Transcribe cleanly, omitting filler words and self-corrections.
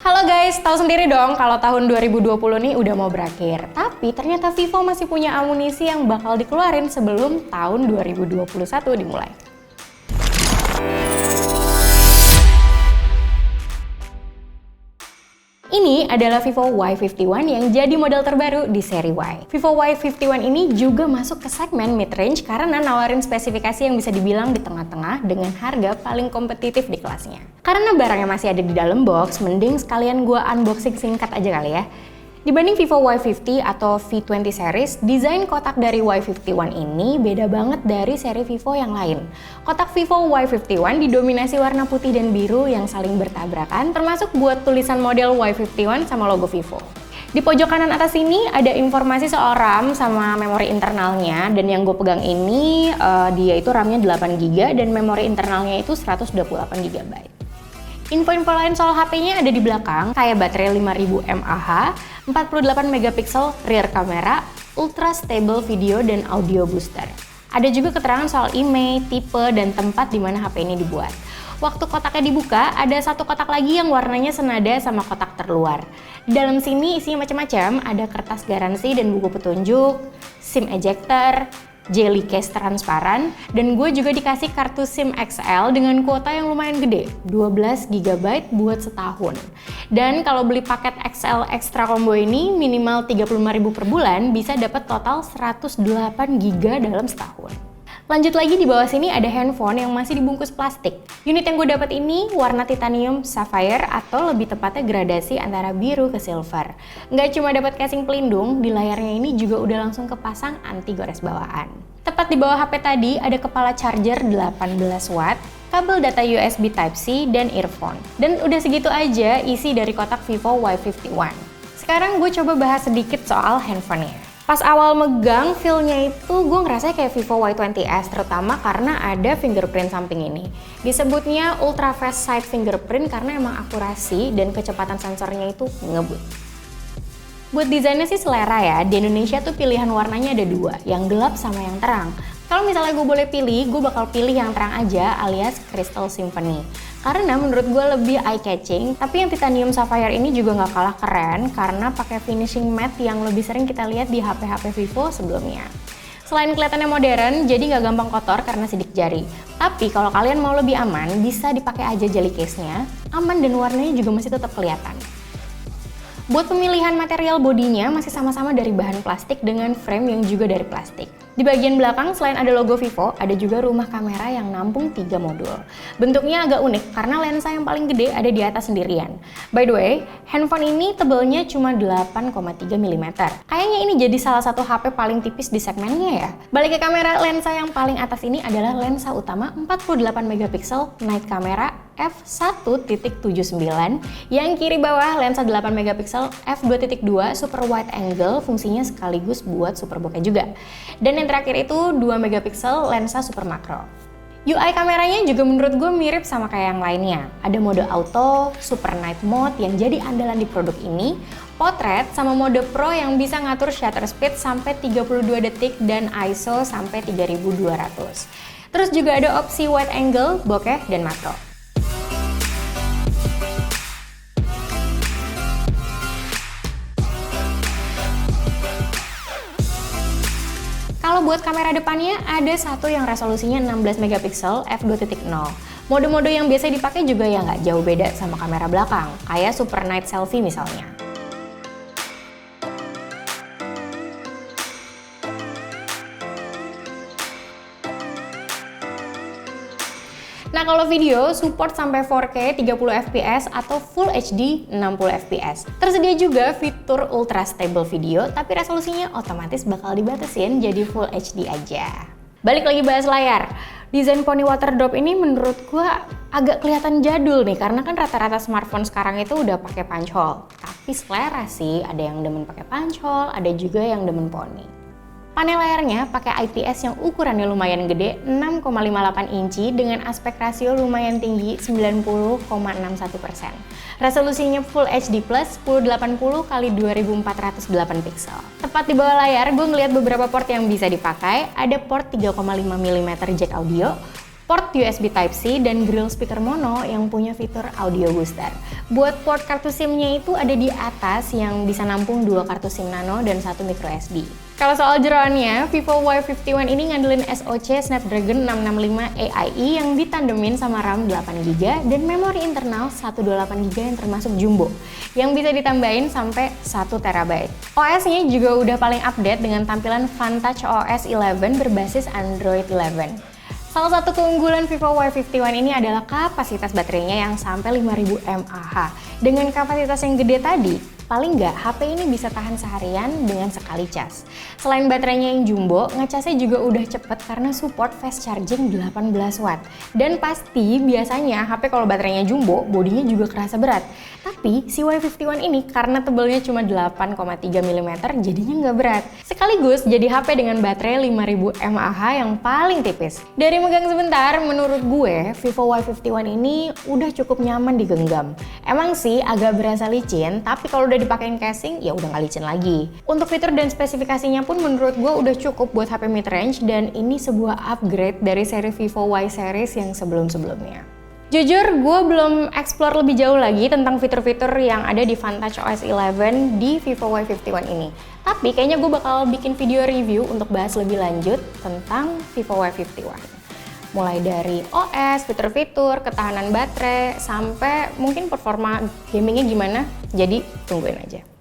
Halo guys, tahu sendiri dong kalau tahun 2020 nih udah mau berakhir. Tapi ternyata Vivo masih punya amunisi yang bakal dikeluarin sebelum tahun 2021 dimulai. Ini adalah Vivo Y51 yang jadi model terbaru di seri Y. Vivo Y51 ini juga masuk ke segmen mid-range karena nawarin spesifikasi yang bisa dibilang di tengah-tengah dengan harga paling kompetitif di kelasnya. Karena barangnya masih ada di dalam box, mending sekalian gua unboxing singkat aja kali ya. Dibanding Vivo Y50 atau V20 series, desain kotak dari Y51 ini beda banget dari seri Vivo yang lain. Kotak Vivo Y51 didominasi warna putih dan biru yang saling bertabrakan, termasuk buat tulisan model Y51 sama logo Vivo. Di pojok kanan atas ini ada informasi soal RAM sama memori internalnya, dan yang gue pegang ini dia itu RAM-nya 8GB dan memori internalnya itu 128GB. Info-info lain soal HP-nya ada di belakang, kayak baterai 5000 mAh, 48 megapiksel rear kamera, ultra stable video dan audio booster. Ada juga keterangan soal IMEI, tipe, dan tempat di mana HP ini dibuat. Waktu kotaknya dibuka, ada satu kotak lagi yang warnanya senada sama kotak terluar. Di dalam sini isinya macam-macam, ada kertas garansi dan buku petunjuk, SIM ejector, jelly case transparan, dan gue juga dikasih kartu SIM XL dengan kuota yang lumayan gede, 12GB buat setahun. Dan kalau beli paket XL Extra Combo ini minimal 35.000 per bulan, bisa dapat total 108GB dalam setahun. Lanjut lagi, di bawah sini ada handphone yang masih dibungkus plastik. Unit yang gue dapat ini warna titanium sapphire atau lebih tepatnya gradasi antara biru ke silver. Nggak cuma dapat casing pelindung, di layarnya ini juga udah langsung kepasang anti gores bawaan. Tepat di bawah HP tadi ada kepala charger 18 watt, kabel data USB Type-C, dan earphone. Dan udah segitu aja isi dari kotak Vivo Y51. Sekarang gue coba bahas sedikit soal handphonenya. Pas awal megang, feel-nya itu gue ngerasa kayak Vivo Y20s, terutama karena ada fingerprint samping ini. Disebutnya ultra fast side fingerprint karena emang akurasi dan kecepatan sensornya itu ngebut. Buat desainnya sih selera ya, di Indonesia tuh pilihan warnanya ada dua, yang gelap sama yang terang. Kalau misalnya gue boleh pilih, gue bakal pilih yang terang aja alias Crystal Symphony. Karena menurut gue lebih eye-catching, tapi yang titanium sapphire ini juga nggak kalah keren karena pakai finishing matte yang lebih sering kita lihat di HP-HP Vivo sebelumnya. Selain kelihatannya modern, jadi nggak gampang kotor karena sidik jari. Tapi kalau kalian mau lebih aman, bisa dipakai aja jelly case-nya, aman dan warnanya juga masih tetap kelihatan. Buat pemilihan material bodinya masih sama-sama dari bahan plastik dengan frame yang juga dari plastik. Di bagian belakang selain ada logo Vivo, ada juga rumah kamera yang nampung 3 modul. Bentuknya agak unik karena lensa yang paling gede ada di atas sendirian. By the way, handphone ini tebelnya cuma 8,3 mm. Kayaknya ini jadi salah satu HP paling tipis di segmennya ya. Balik ke kamera, lensa yang paling atas ini adalah lensa utama 48 megapiksel night camera f1.79, yang kiri bawah lensa 8 megapiksel f2.2 super wide angle, fungsinya sekaligus buat super bokeh juga. Dan yang terakhir itu 2 megapiksel lensa super makro. UI kameranya juga menurut gue mirip sama kayak yang lainnya. Ada mode auto, super night mode yang jadi andalan di produk ini, potret sama mode pro yang bisa ngatur shutter speed sampai 32 detik dan ISO sampai 3200. Terus juga ada opsi wide angle, bokeh, dan makro. Kalau buat kamera depannya ada satu yang resolusinya 16 megapiksel f2.0. Mode-mode yang biasa dipakai juga ya nggak jauh beda sama kamera belakang, kayak super night selfie misalnya. Nah, kalau video support sampai 4K 30fps atau Full HD 60fps. Tersedia juga fitur Ultra Stable Video, tapi resolusinya otomatis bakal dibatasin jadi Full HD aja. Balik lagi bahas layar. Desain Pony Water Drop ini menurut gua agak kelihatan jadul nih, karena kan rata-rata smartphone sekarang itu udah pakai punch hole. Tapi selera sih, ada yang demen pakai punch hole, ada juga yang demen poni. Panel layarnya pakai IPS yang ukurannya lumayan gede, 6,58 inci dengan aspek rasio lumayan tinggi, 90,61%. Resolusinya Full HD Plus 1080 x 2408 pixel. Tepat di bawah layar, gue ngeliat beberapa port yang bisa dipakai. Ada port 3,5 mm jack audio, port USB Type-C, dan grill speaker mono yang punya fitur audio booster. Buat port kartu SIM-nya itu ada di atas yang bisa nampung 2 kartu SIM nano dan 1 micro SD. Kalau soal jeroannya, Vivo Y51 ini ngandelin SoC Snapdragon 665 AIE yang ditandemin sama RAM 8GB dan memori internal 128GB yang termasuk jumbo, yang bisa ditambahin sampai 1TB. OS-nya juga udah paling update dengan tampilan Vantage OS 11 berbasis Android 11. Salah satu keunggulan Vivo Y51 ini adalah kapasitas baterainya yang sampai 5000 mAh. Dengan kapasitas yang gede tadi, paling nggak HP ini bisa tahan seharian dengan sekali cas. Selain baterainya yang jumbo, ngecasnya juga udah cepet karena support fast charging 18 watt. Dan pasti biasanya HP kalau baterainya jumbo, bodinya juga kerasa berat. Tapi si Y51 ini karena tebalnya cuma 8,3 mm jadinya nggak berat. Sekaligus jadi HP dengan baterai 5000 mAh yang paling tipis. Dari megang sebentar, menurut gue Vivo Y51 ini udah cukup nyaman digenggam. Emang sih agak berasa licin, tapi kalau udah dipakein casing ya udah nggak licin lagi. Untuk fitur dan spesifikasinya pun menurut gue udah cukup buat HP mid-range dan ini sebuah upgrade dari seri Vivo Y series yang sebelum-sebelumnya. Jujur, gue belum explore lebih jauh lagi tentang fitur-fitur yang ada di Vantage OS 11 di Vivo Y51 ini. Tapi kayaknya gue bakal bikin video review untuk bahas lebih lanjut tentang Vivo Y51. Mulai dari OS, fitur-fitur, ketahanan baterai, sampai mungkin performa gamingnya gimana. Jadi tungguin aja.